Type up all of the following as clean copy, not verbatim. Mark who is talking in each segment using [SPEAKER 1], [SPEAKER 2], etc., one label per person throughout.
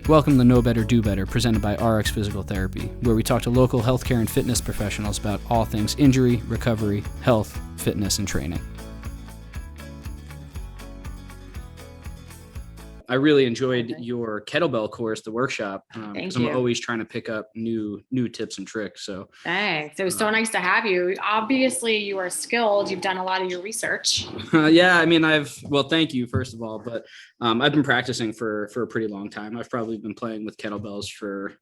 [SPEAKER 1] Welcome to Know Better, Do Better, presented by RX Physical Therapy, where we talk to local healthcare and fitness professionals about all things injury, recovery, health, fitness, and training. I really enjoyed your kettlebell course, the workshop, because I'm always trying to pick up new tips and tricks. So
[SPEAKER 2] thanks. It was so nice to have you. Obviously, you are skilled. You've done a lot of your research.
[SPEAKER 1] Yeah, I mean, thank you, first of all, but I've been practicing for a pretty long time. I've probably been playing with kettlebells for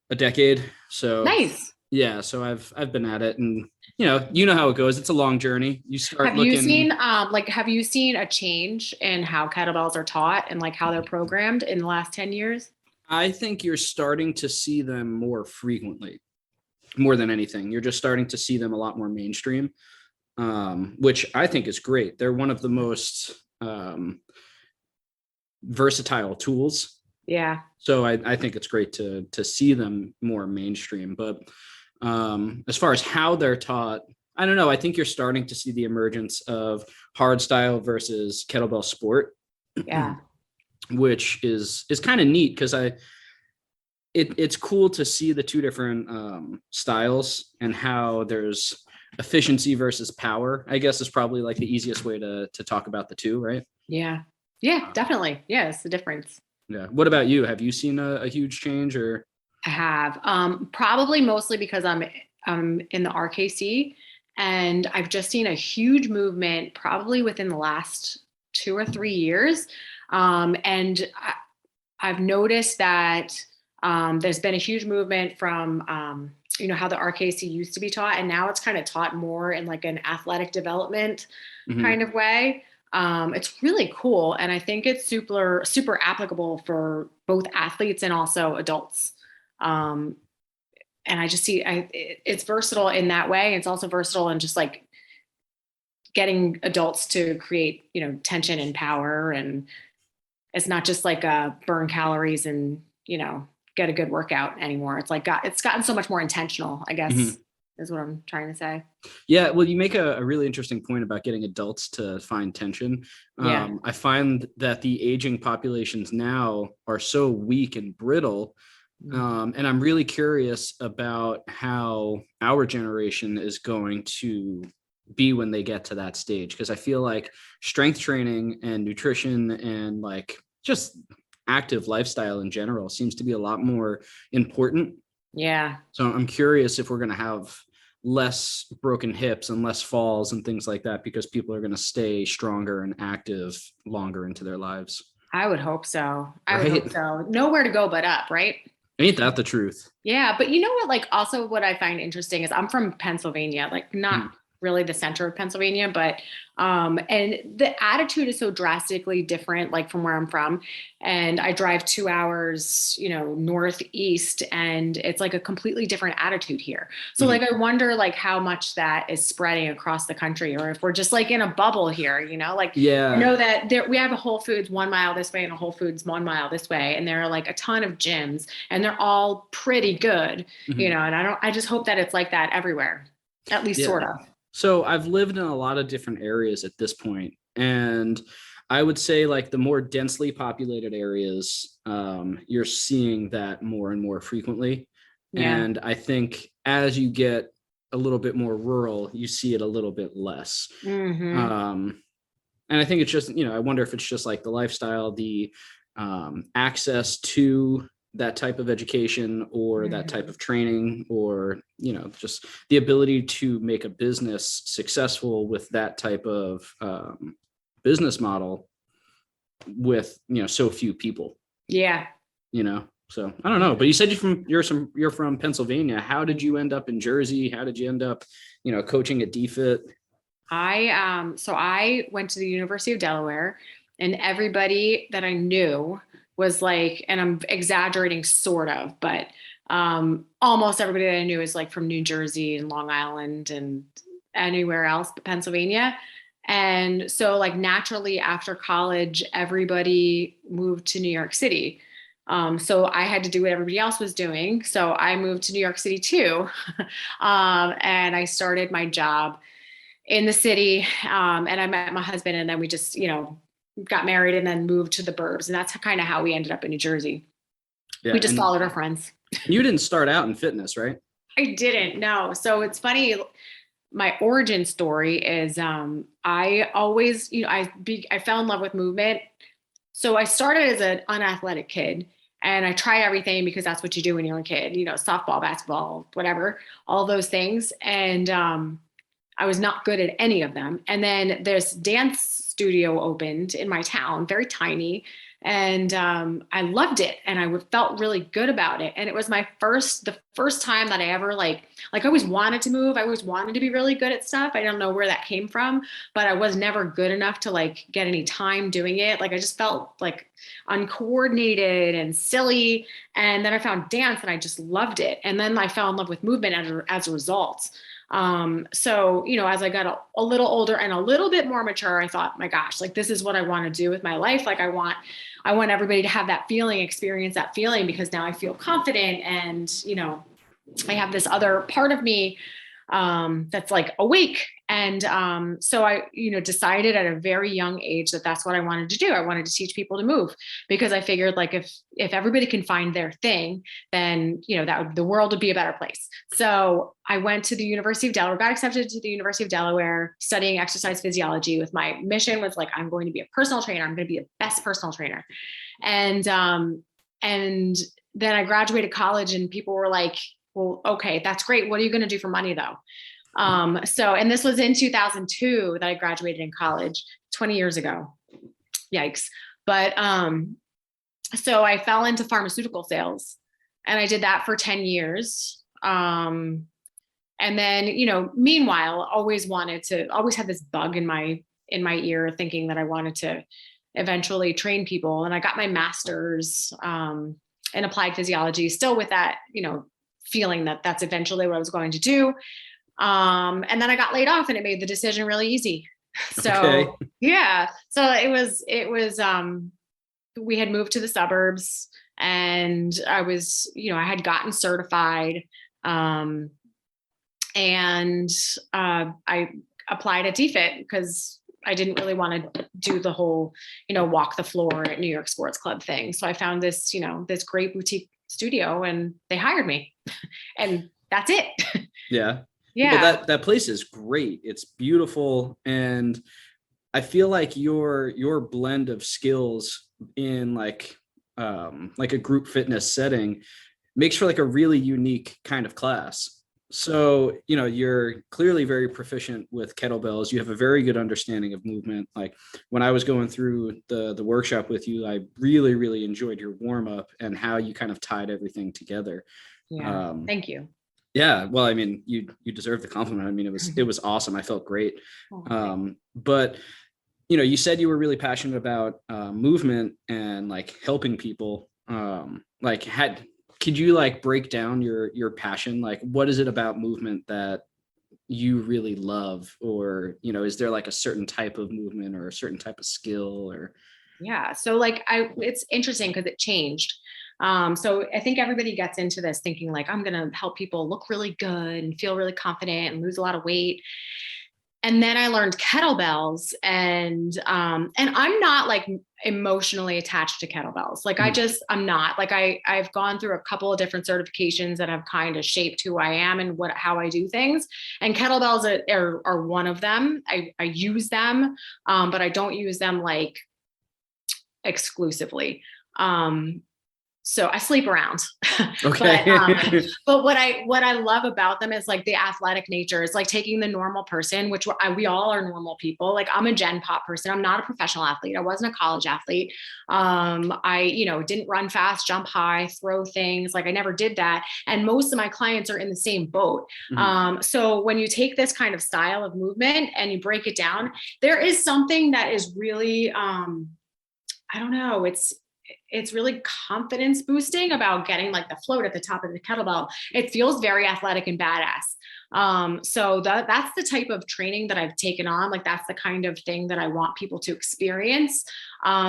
[SPEAKER 1] a decade. So
[SPEAKER 2] nice.
[SPEAKER 1] Yeah, so I've been at it, and you know how it goes. It's a long journey. You start
[SPEAKER 2] Have you seen a change in how kettlebells are taught and like how they're programmed in the last 10 years?
[SPEAKER 1] I think you're starting to see them more frequently, more than anything. You're just starting to see them a lot more mainstream, which I think is great. They're one of the most versatile tools.
[SPEAKER 2] Yeah.
[SPEAKER 1] So I think it's great to see them more mainstream. But as far as how they're taught, I don't know. I think you're starting to see the emergence of hard style versus kettlebell sport.
[SPEAKER 2] Yeah.
[SPEAKER 1] Which is kind of neat because it's cool to see the two different styles and how there's efficiency versus power, I guess, is probably like the easiest way to talk about the two, right?
[SPEAKER 2] Yeah, definitely. Yeah, it's the difference.
[SPEAKER 1] Yeah. What about you? Have you seen a huge change? Or
[SPEAKER 2] I have probably mostly because I'm in the RKC, and I've just seen a huge movement probably within the last 2 or 3 years. And I've noticed that there's been a huge movement from, how the RKC used to be taught, and now it's kind of taught more in like an athletic development kind of way. It's really cool. And I think it's super applicable for both athletes and also adults. And I just see it's versatile in that way. It's also versatile in just like getting adults to create, tension and power. And it's not just like burn calories and, get a good workout anymore. It's like it's gotten so much more intentional, I guess, is what I'm trying to say.
[SPEAKER 1] Yeah, well, you make a really interesting point about getting adults to find tension.
[SPEAKER 2] Yeah.
[SPEAKER 1] I find that the aging populations now are so weak and brittle. And I'm really curious about how our generation is going to be when they get to that stage. Because I feel like strength training and nutrition and like just active lifestyle in general seems to be a lot more important.
[SPEAKER 2] Yeah.
[SPEAKER 1] So I'm curious if we're going to have less broken hips and less falls and things like that, because people are going to stay stronger and active longer into their lives.
[SPEAKER 2] I would hope so. I would hope so. Nowhere to go but up, right?
[SPEAKER 1] Ain't that the truth?
[SPEAKER 2] Yeah. But you know what, like also what I find interesting is I'm from Pennsylvania, like not really the center of Pennsylvania, but and the attitude is so drastically different, like from where I'm from. And I drive 2 hours, northeast, and it's like a completely different attitude here. So like, I wonder like how much that is spreading across the country, or if we're just like in a bubble here, like,
[SPEAKER 1] yeah.
[SPEAKER 2] I know that we have a Whole Foods 1 mile this way and a Whole Foods 1 mile this way. And there are like a ton of gyms and they're all pretty good, and I just hope that it's like that everywhere, at least sort of.
[SPEAKER 1] So I've lived in a lot of different areas at this point, and I would say like the more densely populated areas, you're seeing that more and more frequently. Yeah. And I think as you get a little bit more rural, you see it a little bit less. And I think it's just, I wonder if it's just like the lifestyle, the access to that type of education or that type of training, or just the ability to make a business successful with that type of business model with so few people. So I don't know, but you said you're from Pennsylvania. How did you end up in Jersey? How did you end up coaching at DFIT?
[SPEAKER 2] So I went to the University of Delaware, and everybody that I knew was like, and I'm exaggerating sort of, but almost everybody that I knew is like from New Jersey and Long Island and anywhere else but Pennsylvania. And so like naturally after college, everybody moved to New York City. So I had to do what everybody else was doing. So I moved to New York City too. And I started my job in the city. And I met my husband, and then we just, got married and then moved to the burbs. And that's kind of how we ended up in New Jersey.
[SPEAKER 1] Yeah.
[SPEAKER 2] We just followed our friends.
[SPEAKER 1] You didn't start out in fitness, right?
[SPEAKER 2] I didn't know. So it's funny. My origin story is I always, I fell in love with movement. So I started as an unathletic kid and I tried everything because that's what you do when you're a kid, softball, basketball, whatever, all those things. And I was not good at any of them. And then this dance studio opened in my town, very tiny. And I loved it. And I felt really good about it. And it was the first time that I ever like I always wanted to move. I always wanted to be really good at stuff. I don't know where that came from, but I was never good enough to like get any time doing it. Like I just felt like uncoordinated and silly. And then I found dance and I just loved it. And then I fell in love with movement as a result. So, as I got a little older and a little bit more mature, I thought, my gosh, like this is what I want to do with my life. Like I want everybody to have that feeling, experience that feeling, because now I feel confident and, I have this other part of me that's like awake. And so I, decided at a very young age that that's what I wanted to do. I wanted to teach people to move because I figured like if everybody can find their thing, then the world would be a better place. So I went to the University of Delaware, got accepted to the University of Delaware, studying exercise physiology. With my mission was like, I'm going to be a personal trainer. I'm going to be the best personal trainer. And then I graduated college, and people were like, well, okay, that's great. What are you going to do for money though? And this was in 2002 that I graduated in college, 20 years ago. Yikes. But, so I fell into pharmaceutical sales and I did that for 10 years. And then, meanwhile, always had this bug in my ear thinking that I wanted to eventually train people. And I got my master's, in applied physiology, still with that, feeling that that's eventually what I was going to do. And then I got laid off and it made the decision really easy. So
[SPEAKER 1] Okay.
[SPEAKER 2] yeah, so it was, we had moved to the suburbs and I was, I had gotten certified. And I applied at DFIT because I didn't really want to do the whole, walk the floor at New York Sports Club thing. So I found this, this great boutique studio and they hired me and that's it.
[SPEAKER 1] Yeah.
[SPEAKER 2] Yeah.
[SPEAKER 1] Well, that place is great. It's beautiful. And I feel like your blend of skills in like a group fitness setting makes for like a really unique kind of class. So, you're clearly very proficient with kettlebells. You have a very good understanding of movement. Like when I was going through the workshop with you, I really, really enjoyed your warm up and how you kind of tied everything together.
[SPEAKER 2] Yeah. Thank you.
[SPEAKER 1] Yeah. Well, I mean, you deserve the compliment. I mean, it was awesome. I felt great. But you said you were really passionate about movement and like helping people. Could you like break down your passion? Like, what is it about movement that you really love? Or, is there like a certain type of movement or a certain type of skill or?
[SPEAKER 2] Yeah. So like it's interesting because it changed. So I think everybody gets into this thinking like, I'm going to help people look really good and feel really confident and lose a lot of weight. And then I learned kettlebells and I'm not like emotionally attached to kettlebells. Like I'm not like, I've gone through a couple of different certifications that have kind of shaped who I am and how I do things. And kettlebells are one of them. I use them, but I don't use them like exclusively. So I sleep around,
[SPEAKER 1] Okay.
[SPEAKER 2] but what I love about them is like the athletic nature. It's like taking the normal person, which we all are normal people. Like I'm a Gen Pop person. I'm not a professional athlete. I wasn't a college athlete. I, didn't run fast, jump high, throw things. Like I never did that. And most of my clients are in the same boat.
[SPEAKER 1] Mm-hmm.
[SPEAKER 2] So when you take this kind of style of movement and you break it down, there is something that is really, I don't know. It's really confidence boosting about getting like the float at the top of the kettlebell. It feels very athletic and badass. So that's the type of training that I've taken on. Like that's the kind of thing that I want people to experience,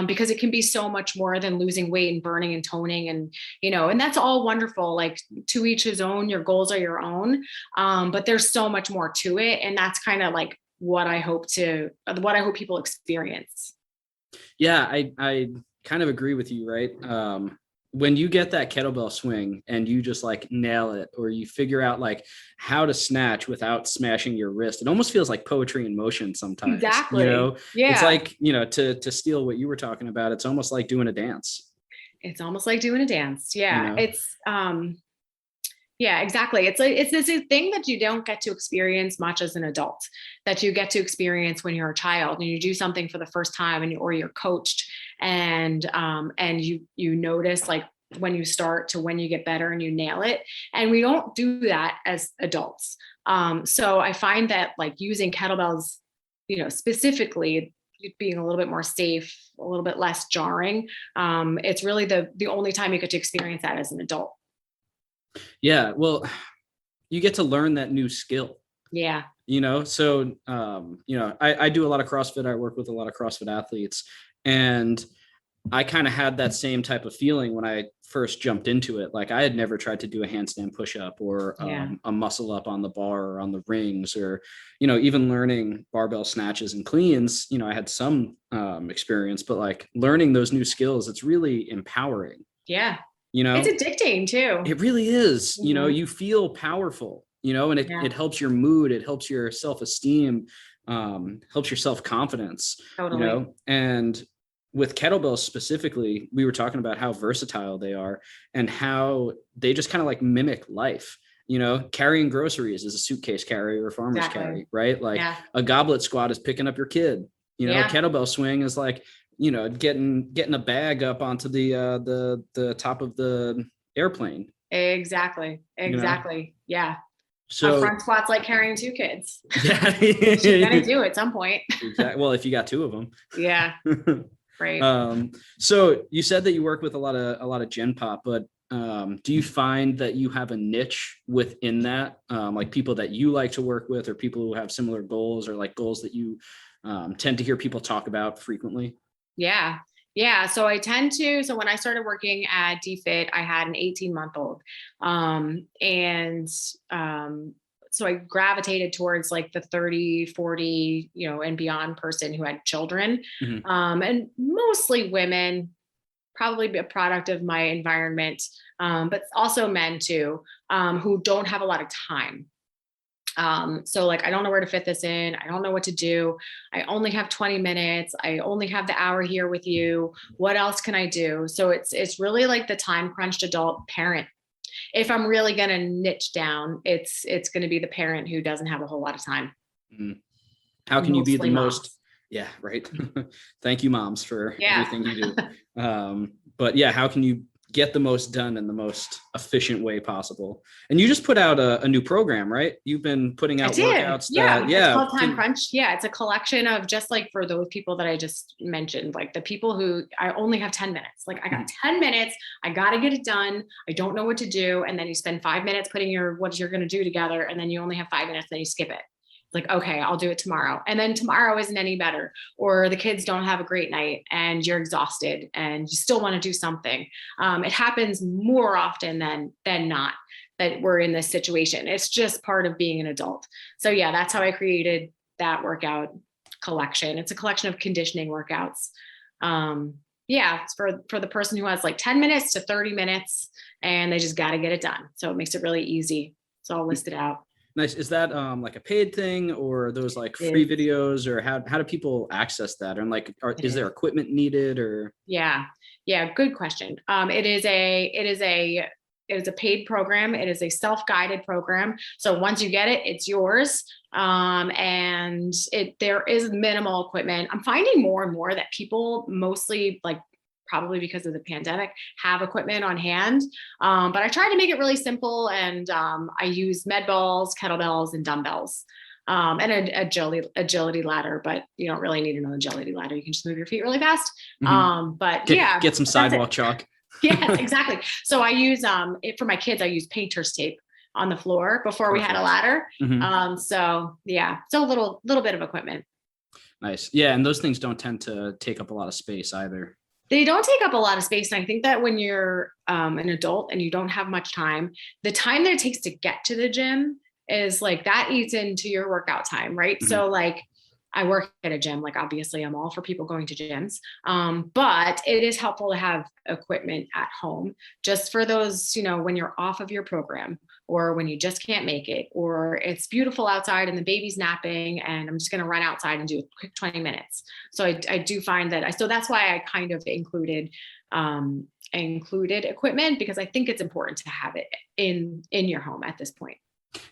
[SPEAKER 2] because it can be so much more than losing weight and burning and toning and, and that's all wonderful. Like to each his own, your goals are your own. But there's so much more to it. And that's kind of like what I hope people experience.
[SPEAKER 1] Yeah, I kind of agree with you, right? When you get that kettlebell swing and you just like nail it, or you figure out like how to snatch without smashing your wrist, it almost feels like poetry in motion sometimes, you
[SPEAKER 2] Exactly.
[SPEAKER 1] know? It's
[SPEAKER 2] Yeah.
[SPEAKER 1] like, you know, to steal what you were talking about, it's almost like doing a dance,
[SPEAKER 2] It's almost like doing a dance.
[SPEAKER 1] you
[SPEAKER 2] Yeah.
[SPEAKER 1] know?
[SPEAKER 2] Yeah, exactly. It's this thing that you don't get to experience much as an adult, that you get to experience when you're a child and you do something for the first time, or you're coached, and you notice like when you start to when you get better and you nail it. And we don't do that as adults. So I find that like using kettlebells, specifically being a little bit more safe, a little bit less jarring. It's really the only time you get to experience that as an adult.
[SPEAKER 1] Yeah, well, you get to learn that new skill,
[SPEAKER 2] Yeah.
[SPEAKER 1] you know? So, I do a lot of CrossFit. I work with a lot of CrossFit athletes, and I kind of had that same type of feeling when I first jumped into it. Like I had never tried to do a handstand push-up or
[SPEAKER 2] Yeah.
[SPEAKER 1] a muscle up on the bar or on the rings, or, even learning barbell snatches and cleans. I had some experience, but like learning those new skills, it's really empowering.
[SPEAKER 2] Yeah.
[SPEAKER 1] You
[SPEAKER 2] It's
[SPEAKER 1] know,
[SPEAKER 2] addicting too.
[SPEAKER 1] it really is.
[SPEAKER 2] Mhm.
[SPEAKER 1] You feel powerful. And it,
[SPEAKER 2] Yeah,
[SPEAKER 1] it helps your mood. It helps your self-esteem, helps your self-confidence,
[SPEAKER 2] totally.
[SPEAKER 1] and with kettlebells specifically, we were talking about how versatile they are and how they just kind of like mimic life. Carrying groceries is a suitcase carry or a farmer's
[SPEAKER 2] Exactly.
[SPEAKER 1] carry, right? Like
[SPEAKER 2] Yeah.
[SPEAKER 1] a goblet squat is picking up your kid.
[SPEAKER 2] Yeah.
[SPEAKER 1] Kettlebell swing is like, getting a bag up onto the top of the airplane,
[SPEAKER 2] Exactly.
[SPEAKER 1] you know?
[SPEAKER 2] Exactly. Yeah. A
[SPEAKER 1] So
[SPEAKER 2] front squat's like carrying two kids,
[SPEAKER 1] yeah,
[SPEAKER 2] which you're gonna do at some point.
[SPEAKER 1] exactly. Well, if you got two of
[SPEAKER 2] Yeah.
[SPEAKER 1] them.
[SPEAKER 2] Right.
[SPEAKER 1] So you said that you work with a lot of Gen Pop, but do you find that you have a niche within that, like people that you like to work with, or people who have similar goals, or like goals that you tend to hear people talk about frequently?
[SPEAKER 2] Yeah. Yeah. So when I started working at DFIT, I had an 18-month-old. And so I gravitated towards like the 30, 40, and beyond person who had children.
[SPEAKER 1] Mhm.
[SPEAKER 2] And mostly women, probably be a product of my environment, but also men too, who don't have a lot of time. So like, I don't know where to fit this in. I don't know what to do. I only have 20 minutes. I only have the hour here with you. What else can I do? So it's really like the time crunched adult parent. If I'm really going to niche down, it's going to be the parent who doesn't have a whole lot of time.
[SPEAKER 1] Mhm. How can you be the
[SPEAKER 2] Mostly
[SPEAKER 1] most?
[SPEAKER 2] moms.
[SPEAKER 1] Yeah, right. Thank you, moms, for
[SPEAKER 2] Yeah.
[SPEAKER 1] everything you do. But yeah, how can you get the most done in the most efficient way possible? And you just put out a new program, right? You've been putting
[SPEAKER 2] I
[SPEAKER 1] out
[SPEAKER 2] did.
[SPEAKER 1] workouts that,
[SPEAKER 2] Yeah. It's
[SPEAKER 1] yeah,
[SPEAKER 2] called Time Crunch. Yeah. It's a collection of, just like for those people that I just mentioned, like the people who I only have 10 minutes. Like I got 10 minutes. I got to get it done. I don't know what to do. And then you spend 5 minutes putting what you're going to do together. And then you only have 5 minutes. Then you skip it. Like, okay, I'll do it tomorrow. And then tomorrow isn't any better. Or the kids don't have a great night and you're exhausted and you still want to do something. It happens more often than not that we're in this situation. It's just part of being an adult. So yeah, that's how I created that workout collection. It's a collection of conditioning workouts. Yeah, it's for the person who has like 10 minutes to 30 minutes and they just got to get it done. So it makes it really easy. It's all listed out.
[SPEAKER 1] Nice. Is that like a paid thing, or are those like
[SPEAKER 2] It
[SPEAKER 1] free
[SPEAKER 2] is.
[SPEAKER 1] videos, or how do people access that? And like,
[SPEAKER 2] It
[SPEAKER 1] is
[SPEAKER 2] is.
[SPEAKER 1] there equipment needed, or?
[SPEAKER 2] Yeah. Yeah. Good question. It is a paid program. It is a self-guided program. So once you get it, it's yours. And there is minimal equipment. I'm finding more and more that people, mostly like probably because of the pandemic, have equipment on hand. But I try to make it really simple, and I use med balls, kettlebells, and dumbbells. And an agility ladder, but you don't really need an agility ladder. You can just move your feet really fast.
[SPEAKER 1] Mhm.
[SPEAKER 2] But
[SPEAKER 1] Get
[SPEAKER 2] yeah,
[SPEAKER 1] get some
[SPEAKER 2] that's it.
[SPEAKER 1] sidewalk chalk.
[SPEAKER 2] Yes, exactly. So I use for my kids, I use painter's tape on the floor before we had a
[SPEAKER 1] Perfect.
[SPEAKER 2] ladder.
[SPEAKER 1] Mhm.
[SPEAKER 2] So yeah, so a little bit of equipment.
[SPEAKER 1] Nice. Yeah, and those things don't tend to take up a lot of space either.
[SPEAKER 2] They don't take up a lot of space. And I think that when you're an adult and you don't have much time, the time that it takes to get to the gym is like that eats into your workout time, right?
[SPEAKER 1] Mhm.
[SPEAKER 2] So like I work at a gym, like obviously I'm all for people going to gyms. But it is helpful to have equipment at home just for those, when you're off of your program or when you just can't make it, or it's beautiful outside and the baby's napping and I'm just going to run outside and do a quick 20 minutes. So I do find that, so that's why I kind of included equipment, because I think it's important to have it in your home at this point.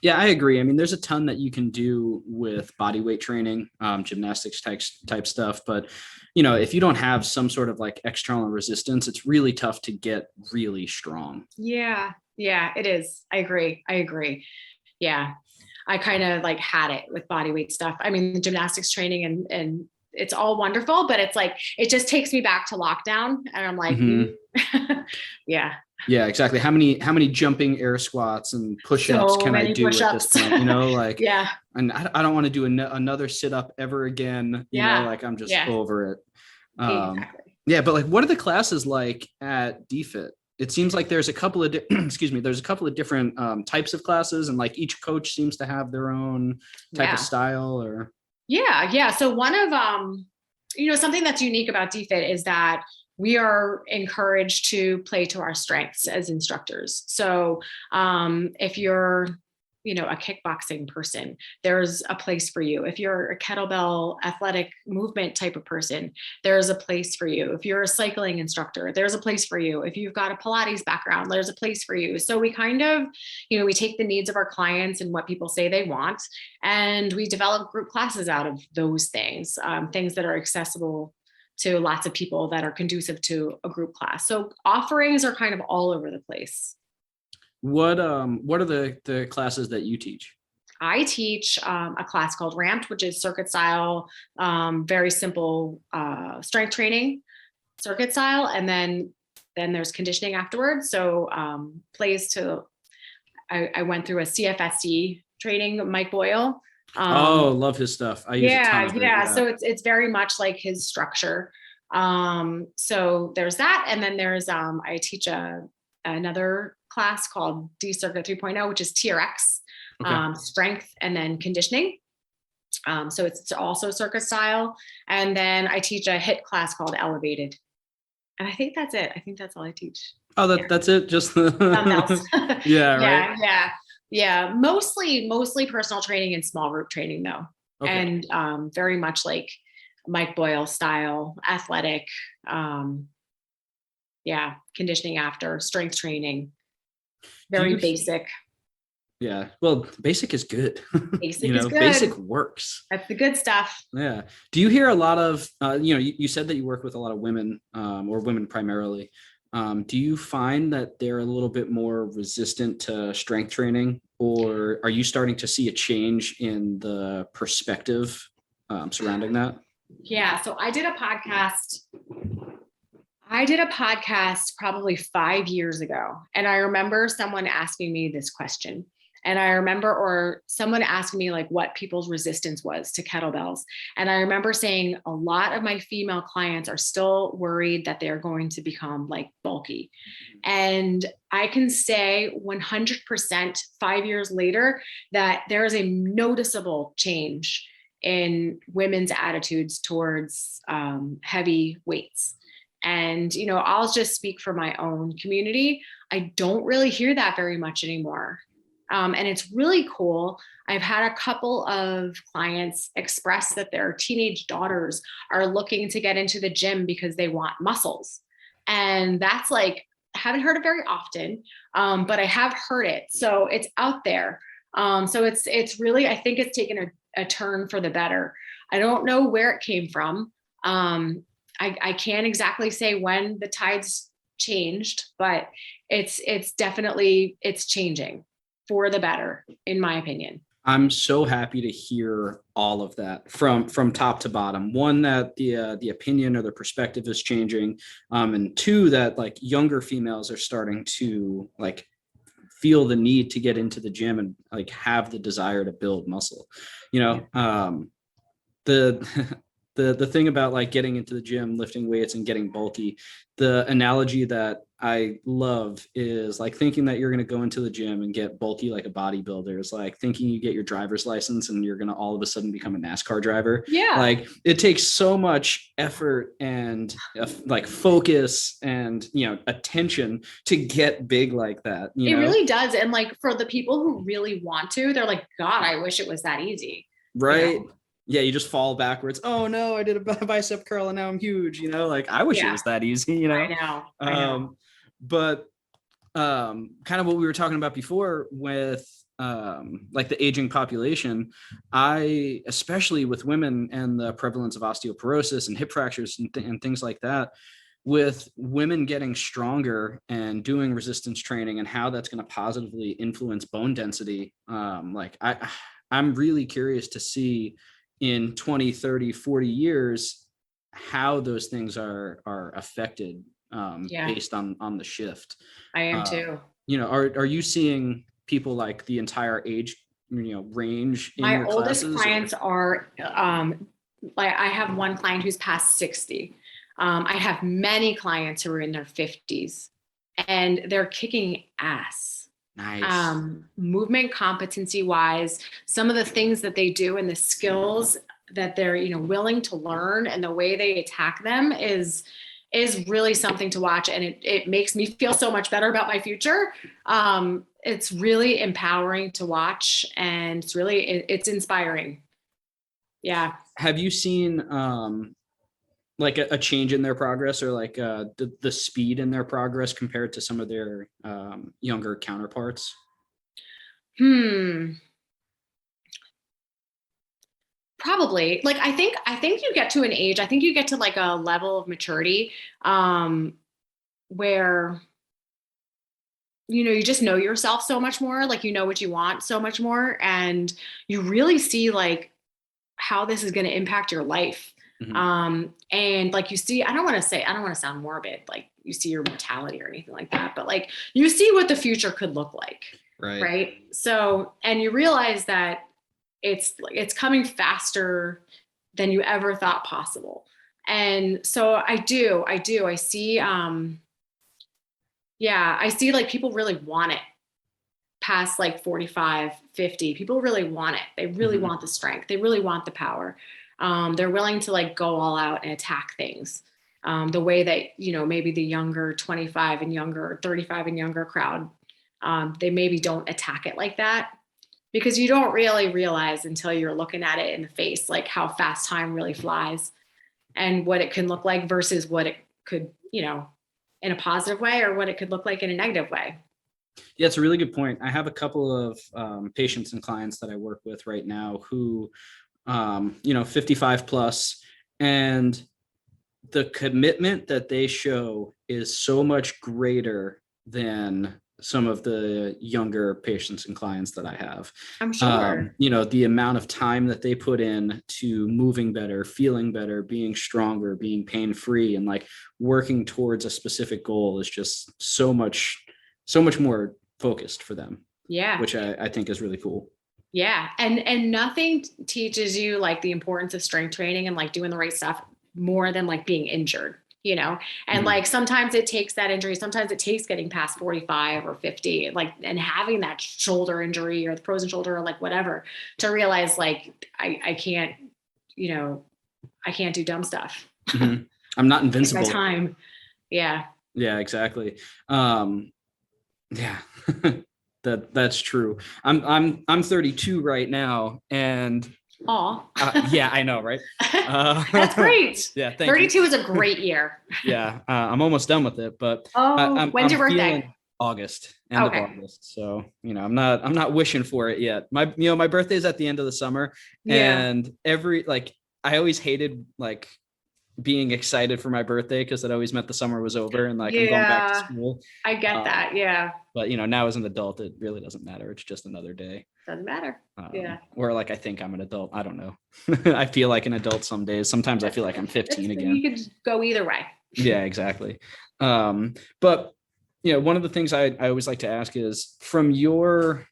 [SPEAKER 1] Yeah, I agree. I mean, there's a ton that you can do with body weight training, gymnastics type stuff. But, if you don't have some sort of like external resistance, it's really tough to get really strong.
[SPEAKER 2] Yeah, it is. I agree. Yeah. I kind of like had it with body weight stuff. I mean, the gymnastics training and it's all wonderful, but it's like, it just takes me back to lockdown and I'm like, yeah.
[SPEAKER 1] Yeah, exactly. How many jumping air squats and push-ups can I do at this point? Like,
[SPEAKER 2] yeah.
[SPEAKER 1] And I don't want to do another sit-up ever again. Like I'm just over it.
[SPEAKER 2] Exactly.
[SPEAKER 1] Yeah, but like, what are the classes like at DFIT? It seems like there's a couple of there's a couple of different types of classes, and like each coach seems to have their own type of style. Or
[SPEAKER 2] so one of something that's unique about DFIT is that we are encouraged to play to our strengths as instructors. So if you're a kickboxing person, there's a place for you. If you're a kettlebell athletic movement type of person, there's a place for you. If you're a cycling instructor, there's a place for you. If you've got a Pilates background, there's a place for you. So we kind of, we take the needs of our clients and what people say they want, and we develop group classes out of those things, things that are accessible to lots of people, that are conducive to a group class. So offerings are kind of all over the place.
[SPEAKER 1] What are the classes that you teach?
[SPEAKER 2] I teach a class called Ramped, which is circuit style, very simple strength training, circuit style, and then there's conditioning afterwards. So I went through a CFSD training, Mike Boyle.
[SPEAKER 1] Love his stuff. I use a ton of it.
[SPEAKER 2] So it's very much like his structure. So there's that, and then there's I teach another class called D Circuit 3.0, which is TRX, strength and then conditioning. So it's also circuit style. And then I teach a HIIT class called Elevated. And I think that's it. I think that's all I teach.
[SPEAKER 1] Oh, that's it? Just something
[SPEAKER 2] else.
[SPEAKER 1] Right?
[SPEAKER 2] Yeah. Mostly personal training and small group training though. Okay. And very much like Mike Boyle style, athletic, conditioning after, strength training. Very basic.
[SPEAKER 1] Yeah. Well, basic is good.
[SPEAKER 2] Basic is good.
[SPEAKER 1] Basic works.
[SPEAKER 2] That's the good stuff.
[SPEAKER 1] Yeah. Do you hear a lot of, you said that you work with a lot of women, or women primarily. Do you find that they're a little bit more resistant to strength training, or are you starting to see a change in the perspective surrounding that?
[SPEAKER 2] Yeah. So I did a podcast probably 5 years ago. And I remember someone asking me this question. And I remember, or someone asked me like what people's resistance was to kettlebells. And I remember saying a lot of my female clients are still worried that they're going to become like bulky. And I can say 100% 5 years later that there is a noticeable change in women's attitudes towards heavy weights. And, I'll just speak for my own community. I don't really hear that very much anymore. And it's really cool. I've had a couple of clients express that their teenage daughters are looking to get into the gym because they want muscles. And that's like, I haven't heard it very often, but I have heard it. So it's out there. So it's really, I think it's taken a turn for the better. I don't know where it came from. I can't exactly say when the tides changed, but it's definitely, it's changing for the better, in my opinion.
[SPEAKER 1] I'm so happy to hear all of that from top to bottom. One, that the opinion or the perspective is changing, and two, that like younger females are starting to like feel the need to get into the gym and like have the desire to build muscle. The thing about like getting into the gym, lifting weights and getting bulky, the analogy that I love is like thinking that you're going to go into the gym and get bulky like a bodybuilder. Is like thinking you get your driver's license and you're going to all of a sudden become a NASCAR driver.
[SPEAKER 2] Yeah.
[SPEAKER 1] Like it takes so much effort and like focus and, attention to get big like that.
[SPEAKER 2] It really does. And like for the people who really want to, they're like, God, I wish it was that easy.
[SPEAKER 1] Right. Yeah, you just fall backwards. Oh no, I did a bicep curl and now I'm huge. Like I wish it was that easy.
[SPEAKER 2] I know.
[SPEAKER 1] But kind of what we were talking about before with like the aging population, I especially with women and the prevalence of osteoporosis and hip fractures and things like that, with women getting stronger and doing resistance training and how that's going to positively influence bone density. I'm really curious to see in 20, 30, 40 years how those things are affected based on the shift.
[SPEAKER 2] I am too.
[SPEAKER 1] Are you seeing people like the entire age range in
[SPEAKER 2] My
[SPEAKER 1] your
[SPEAKER 2] oldest
[SPEAKER 1] classes?
[SPEAKER 2] clients are like I have one client who's past 60. I have many clients who are in their 50s and they're kicking ass.
[SPEAKER 1] Nice.
[SPEAKER 2] Movement competency wise, some of the things that they do and the skills that they're willing to learn and the way they attack them is really something to watch, and it makes me feel so much better about my future. It's really empowering to watch, and it's inspiring. Yeah.
[SPEAKER 1] Have you seen like a change in their progress, or like the speed in their progress compared to some of their younger counterparts?
[SPEAKER 2] Probably. Like I think you get to an age, I think you get to like a level of maturity where you just know yourself so much more, like what you want so much more, and you really see like how this is going to impact your life. And like you see, I don't want to sound morbid, like you see your mortality or anything like that, but like you see what the future could look like. Right. So, and you realize that it's coming faster than you ever thought possible. And so I see, I see like people really want it past like 45, 50. People really want it. They really want the strength. They really want the power. They're willing to like go all out and attack things. The way that, maybe the younger 25 and younger, 35 and younger crowd, they maybe don't attack it like that, because you don't really realize until you're looking at it in the face, like how fast time really flies and what it can look like versus what it could, in a positive way, or what it could look like in a negative way.
[SPEAKER 1] Yeah, it's a really good point. I have a couple of patients and clients that I work with right now who, 55 plus, and the commitment that they show is so much greater than some of the younger patients and clients that I have.
[SPEAKER 2] I'm sure.
[SPEAKER 1] The amount of time that they put in to moving better, feeling better, being stronger, being pain-free, and like working towards a specific goal is just so much more focused for them.
[SPEAKER 2] Yeah.
[SPEAKER 1] Which I think is really cool.
[SPEAKER 2] Yeah. And nothing teaches you like the importance of strength training and like doing the right stuff more than like being injured, and like sometimes it takes that injury. Sometimes it takes getting past 45 or 50, like, and having that shoulder injury or the frozen shoulder or like whatever, to realize like, I can't, I can't do dumb stuff.
[SPEAKER 1] I'm not invincible.
[SPEAKER 2] My time. Yeah.
[SPEAKER 1] Yeah, exactly. Yeah, that's true. I'm 32 right now, and yeah, I know, right?
[SPEAKER 2] That's great.
[SPEAKER 1] Yeah,
[SPEAKER 2] 32 is a great year.
[SPEAKER 1] Yeah, I'm almost done with it, but
[SPEAKER 2] when's your birthday?
[SPEAKER 1] August, end of August. So I'm not wishing for it yet. My birthday is at the end of the summer, and I always hated like being excited for my birthday because it always meant the summer was over and like I'm going back to school.
[SPEAKER 2] I get that. Yeah.
[SPEAKER 1] But now as an adult, it really doesn't matter. It's just another day.
[SPEAKER 2] Doesn't matter. Yeah.
[SPEAKER 1] Or like, I think I'm an adult. I don't know. I feel like an adult some days. Sometimes I feel like I'm 15 again.
[SPEAKER 2] You could go either way.
[SPEAKER 1] Yeah, exactly. But one of the things I always like to ask is, from your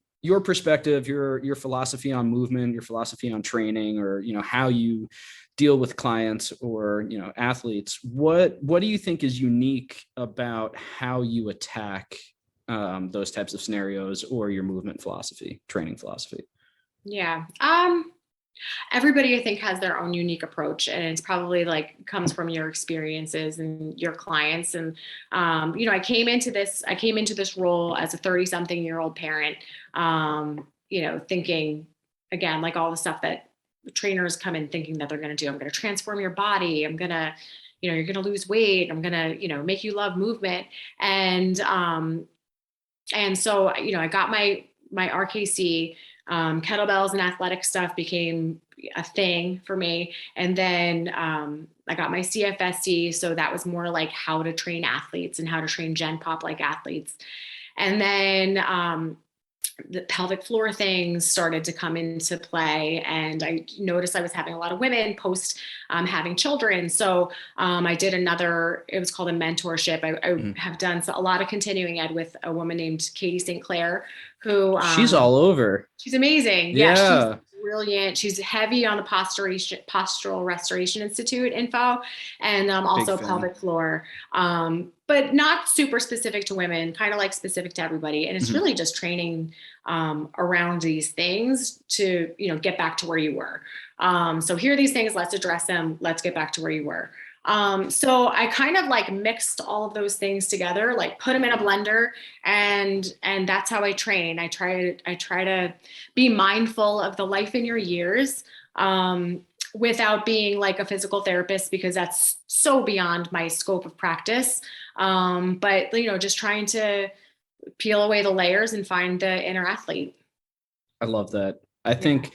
[SPEAKER 1] perspective, your philosophy on movement, your philosophy on training, or how you deal with clients or, you know, athletes, what do you think is unique about how you attack those types of scenarios, or your movement philosophy, training philosophy?
[SPEAKER 2] Yeah. Everybody I think has their own unique approach, and it's probably like comes from your experiences and your clients. And you know, I came into this role as a 30 something year old parent, you know, thinking again, like all the stuff that trainers come in thinking that they're going to do. I'm going to transform your body. I'm going to, you know, you're going to lose weight. I'm going to, you know, make you love movement. And so, you know, I got my RKC, kettlebells and athletic stuff became a thing for me. And then I got my CFSC. So that was more like how to train athletes and how to train Gen Pop like athletes. And then the pelvic floor things started to come into play. And I noticed I was having a lot of women post having children. So I did it was called a mentorship. I have done a lot of continuing ed with a woman named Codi St. Clair, who
[SPEAKER 1] She's all over.
[SPEAKER 2] she's amazing. Yeah, she's
[SPEAKER 1] Yeah.
[SPEAKER 2] brilliant. She's heavy on the postural restoration institute info, and
[SPEAKER 1] Big
[SPEAKER 2] also
[SPEAKER 1] fan.
[SPEAKER 2] pelvic floor, but not super specific to women, kind of like specific to everybody. And it's
[SPEAKER 1] Mhm.
[SPEAKER 2] really just training around these things to, you know, get back to where you were. So here are these things, let's address them. Let's get back to where you were. So I kind of like mixed all of those things together, like put them in a blender, and that's how I train. I try to be mindful of the life in your years, without being like a physical therapist, because that's so beyond my scope of practice. But you know, just trying to peel away the layers and find the inner athlete.
[SPEAKER 1] I love that. I
[SPEAKER 2] Yeah.
[SPEAKER 1] think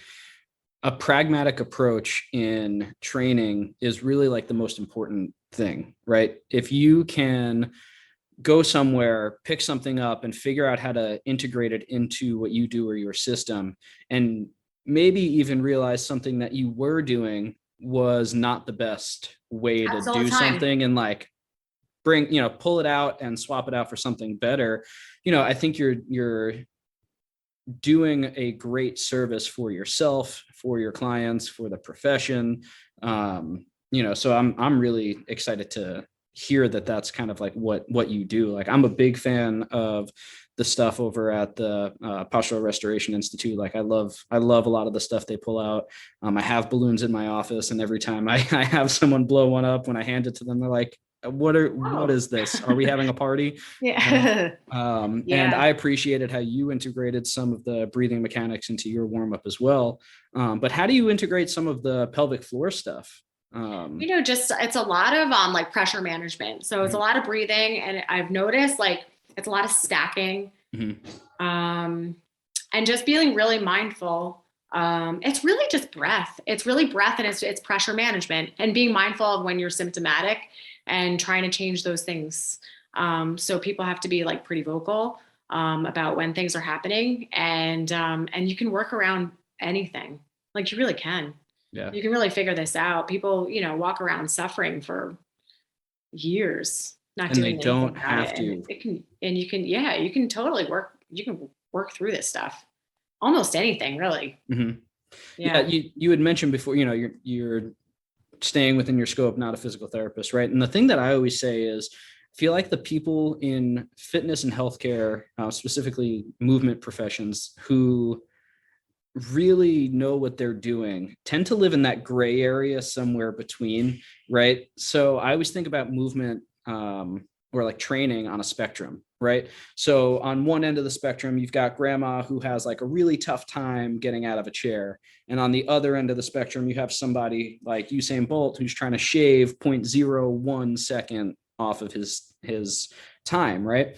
[SPEAKER 1] a pragmatic approach in training is really like the most important thing, right? If you can go somewhere, pick something up, and figure out how to integrate it into what you do or your system, and maybe even realize something that you were doing was not the best way to
[SPEAKER 2] Happens all the
[SPEAKER 1] do
[SPEAKER 2] time.
[SPEAKER 1] something, and like bring, you know, pull it out and swap it out for something better. You know, I think you're doing a great service for yourself, for your clients, for the profession. You know, so I'm really excited to hear that that's kind of like what you do. Like, I'm a big fan of the stuff over at the Postural Restoration Institute. Like, I love a lot of the stuff they pull out. I have balloons in my office, and every time I have someone blow one up, when I hand it to them, they're like, what
[SPEAKER 2] Oh,
[SPEAKER 1] is this? Are we having a party? You know?
[SPEAKER 2] yeah.
[SPEAKER 1] And
[SPEAKER 2] Yeah.
[SPEAKER 1] I appreciated how you integrated some of the breathing mechanics into your warm up as well. But how do you integrate some of the pelvic floor stuff?
[SPEAKER 2] You know, just it's a lot of like pressure management. So it's a
[SPEAKER 1] Mhm,
[SPEAKER 2] lot of breathing, and I've noticed like it's a lot of stacking,
[SPEAKER 1] mhm.
[SPEAKER 2] um, and just being really mindful. It's really just breath. It's really breath, and it's pressure management and being mindful of when you're symptomatic and trying to change those things. So people have to be like pretty vocal about when things are happening, and you can work around anything. Like you really can.
[SPEAKER 1] Yeah.
[SPEAKER 2] You can really figure this out. People, you know, walk around suffering for years, not
[SPEAKER 1] And they
[SPEAKER 2] doing anything
[SPEAKER 1] don't
[SPEAKER 2] about it.
[SPEAKER 1] have
[SPEAKER 2] And
[SPEAKER 1] to.
[SPEAKER 2] it can, and you can, yeah, you can work through this stuff. Almost anything, really.
[SPEAKER 1] Mhm. Yeah,
[SPEAKER 2] Yeah.
[SPEAKER 1] you had mentioned before, you know, you're staying within your scope, not a physical therapist, right? And the thing that I always say is, I feel like the people in fitness and healthcare, specifically movement professions, who really know what they're doing tend to live in that gray area somewhere between, right? So I always think about movement, or like training on a spectrum, right? So on one end of the spectrum, you've got grandma who has like a really tough time getting out of a chair. And on the other end of the spectrum, you have somebody like Usain Bolt who's trying to shave 0.01 second off of his time, right?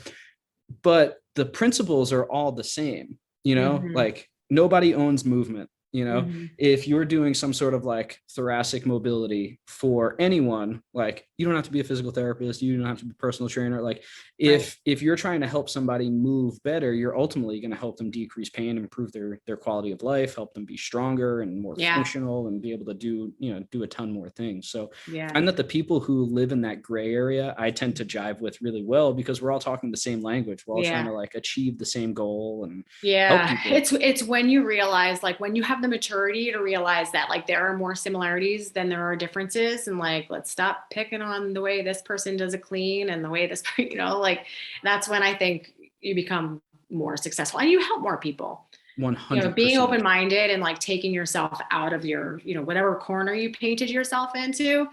[SPEAKER 1] But the principles are all the same, you know,
[SPEAKER 2] Hmm.
[SPEAKER 1] like nobody owns movement. You know,
[SPEAKER 2] Hmm.
[SPEAKER 1] if you're doing some sort of like thoracic mobility for anyone, like, you don't have to be a physical therapist, you don't have to be a personal trainer. Like,
[SPEAKER 2] Right.
[SPEAKER 1] if you're trying to help somebody move better, you're ultimately going to help them decrease pain, improve their quality of life, help them be stronger and more
[SPEAKER 2] Yeah.
[SPEAKER 1] functional, and be able to do, you know, do a ton more things. So
[SPEAKER 2] Yeah.
[SPEAKER 1] and that the people who live in that gray area, I tend to jive with really well, because we're all talking the same language. We're all trying
[SPEAKER 2] Yeah.
[SPEAKER 1] to like achieve the same goal and help
[SPEAKER 2] Yeah,
[SPEAKER 1] people.
[SPEAKER 2] it's when you realize like when you have have the maturity to realize that like there are more similarities than there are differences, and like let's stop picking on the way this person does a clean and the way this, like that's when I think you become more successful and you help more people.
[SPEAKER 1] 100%.
[SPEAKER 2] Being open-minded and like taking yourself out of your, whatever corner you painted yourself into,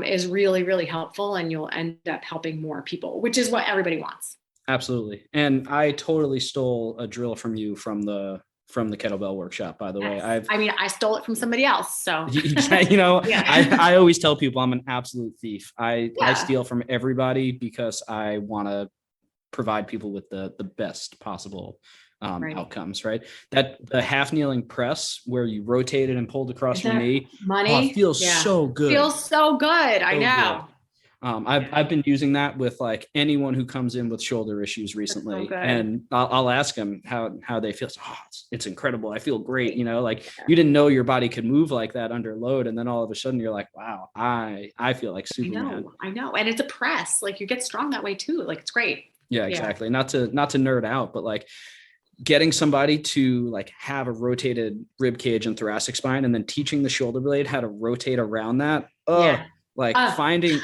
[SPEAKER 2] is really, really helpful, and you'll end up helping more people, which is what everybody wants.
[SPEAKER 1] Absolutely. And I totally stole a drill from you from the kettlebell workshop, by the way.
[SPEAKER 2] I stole it from somebody else. So,
[SPEAKER 1] yeah. I always tell people I'm an absolute thief. I steal from everybody because I want to provide people with the best possible outcomes, right? That the half kneeling press where you rotate it and pulled across your knee,
[SPEAKER 2] money
[SPEAKER 1] feels so good.
[SPEAKER 2] Feels so good. I know.
[SPEAKER 1] Good. I've been using that with like anyone who comes in with shoulder issues recently, so and I'll ask them how they feel. Oh, it's incredible. I feel great. Like you didn't know your body could move like that under load, and then all of a sudden you're like, wow, I feel like Superman.
[SPEAKER 2] I know, and it's a press. Like you get strong that way too. Like it's great.
[SPEAKER 1] Yeah, exactly. Not to nerd out, but like getting somebody to like have a rotated rib cage and thoracic spine, and then teaching the shoulder blade how to rotate around that. Finding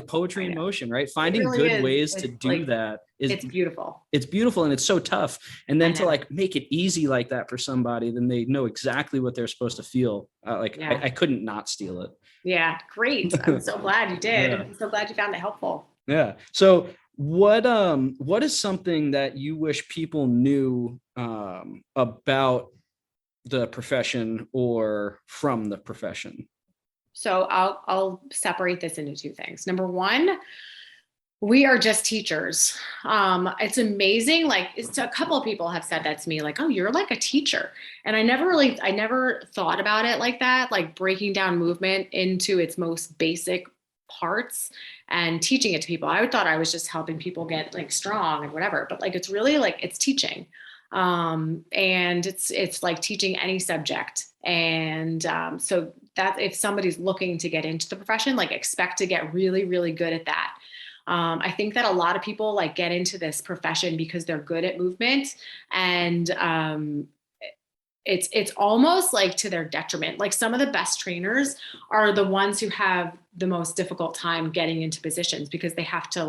[SPEAKER 1] poetry in motion, right? Finding really good ways to do that it's
[SPEAKER 2] beautiful.
[SPEAKER 1] It's beautiful, and it's so tough. And then to like make it easy like that for somebody, then they know exactly what they're supposed to feel. I couldn't not steal it.
[SPEAKER 2] Yeah, great. I'm so glad you did. Yeah. I'm so glad you found it helpful.
[SPEAKER 1] Yeah. So what is something that you wish people knew about the profession or from the profession?
[SPEAKER 2] So I'll separate this into two things. Number one, we are just teachers. It's amazing. Like a couple of people have said that to me, like, oh, you're like a teacher. And I never thought about it like that, like breaking down movement into its most basic parts and teaching it to people. I thought I was just helping people get like strong and whatever, but like, it's really like, it's teaching. And it's like teaching any subject. And so that if somebody's looking to get into the profession, like expect to get really, really good at that. I think that a lot of people like get into this profession because they're good at movement, and it's almost like to their detriment. Like some of the best trainers are the ones who have the most difficult time getting into positions because they have to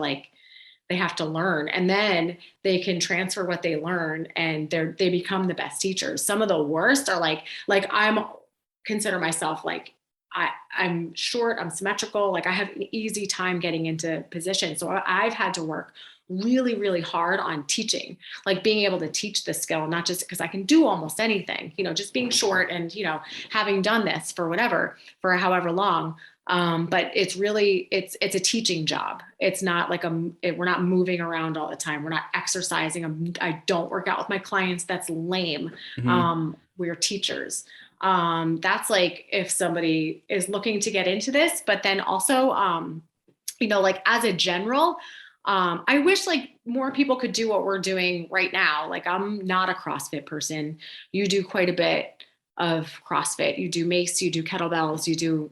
[SPEAKER 2] learn, and then they can transfer what they learn, and they become the best teachers. Some of the worst are like I'm consider myself like I'm short, I'm symmetrical, like I have an easy time getting into position. So I've had to work really, really hard on teaching, like being able to teach the skill, not just because I can do almost anything, just being short and, having done this for however long. But it's really, it's a teaching job. It's not like we're not moving around all the time. We're not exercising. I don't work out with my clients. That's lame. Mm-hmm. We're teachers. That's like if somebody is looking to get into this, but then also, like as a general, I wish like more people could do what we're doing right now. Like I'm not a CrossFit person. You do quite a bit of CrossFit. You do mace, you do kettlebells, you do,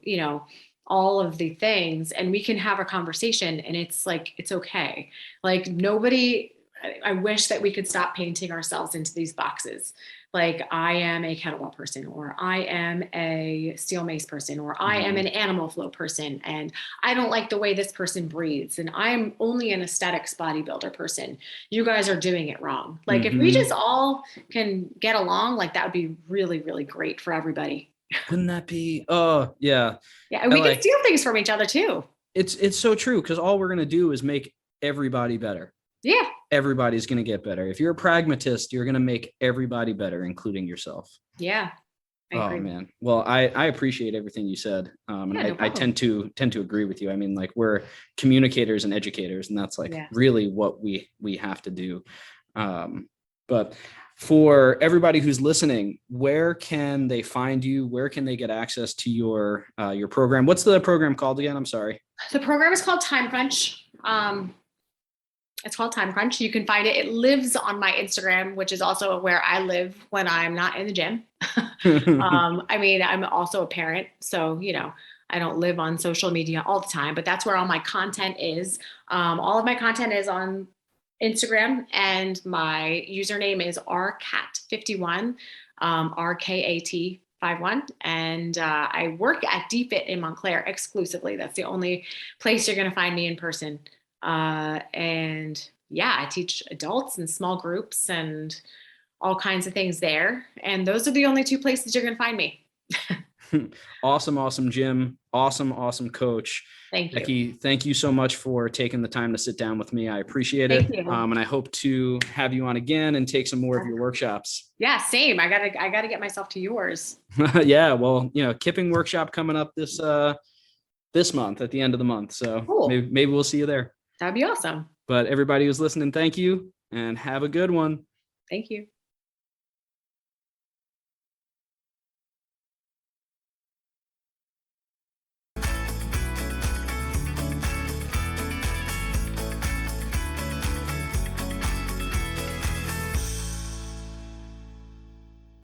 [SPEAKER 2] all of the things, and we can have a conversation, and it's like, it's okay. Like I wish that we could stop painting ourselves into these boxes. Like I am a kettlebell person, or I am a steel mace person, or I am an animal flow person, and I don't like the way this person breathes, and I'm only an aesthetics bodybuilder person. You guys are doing it wrong. Like if we just all can get along, like that would be really, really great for everybody.
[SPEAKER 1] Wouldn't that be? Oh yeah.
[SPEAKER 2] Yeah, and we can steal things from each other too.
[SPEAKER 1] It's so true, because all we're gonna do is make everybody better.
[SPEAKER 2] Yeah.
[SPEAKER 1] Everybody's going to get better. If you're a pragmatist, you're going to make everybody better, including yourself.
[SPEAKER 2] Yeah.
[SPEAKER 1] I agree. Man. Well, I appreciate everything you said. And I tend to agree with you. I mean, like we're communicators and educators, and that's like really what we have to do. But for everybody who's listening, where can they find you? Where can they get access to your program? What's the program called again? I'm sorry.
[SPEAKER 2] The program is called Time Crunch. It's called Time Crunch. You can find it. It lives on my Instagram, which is also where I live when I'm not in the gym. I mean, I'm also a parent, so, I don't live on social media all the time, but that's where all my content is. All of my content is on Instagram, and my username is rcat51. RKAT51. And I work at DFit in Montclair exclusively. That's the only place you're going to find me in person. And yeah, I teach adults and small groups and all kinds of things there. And those are the only two places you're going to find me.
[SPEAKER 1] Awesome, Jim. Awesome coach.
[SPEAKER 2] Thank you.
[SPEAKER 1] Becky, thank you so much for taking the time to sit down with me. I appreciate it.
[SPEAKER 2] Thank you.
[SPEAKER 1] And I hope to have you on again and take some more of your workshops.
[SPEAKER 2] Yeah, same. I gotta get myself to yours.
[SPEAKER 1] Yeah, well, kipping workshop coming up this month at the end of the month. So
[SPEAKER 2] cool.
[SPEAKER 1] maybe we'll see you there.
[SPEAKER 2] That'd be awesome.
[SPEAKER 1] But everybody who's listening, thank you and have a good one.
[SPEAKER 2] Thank you.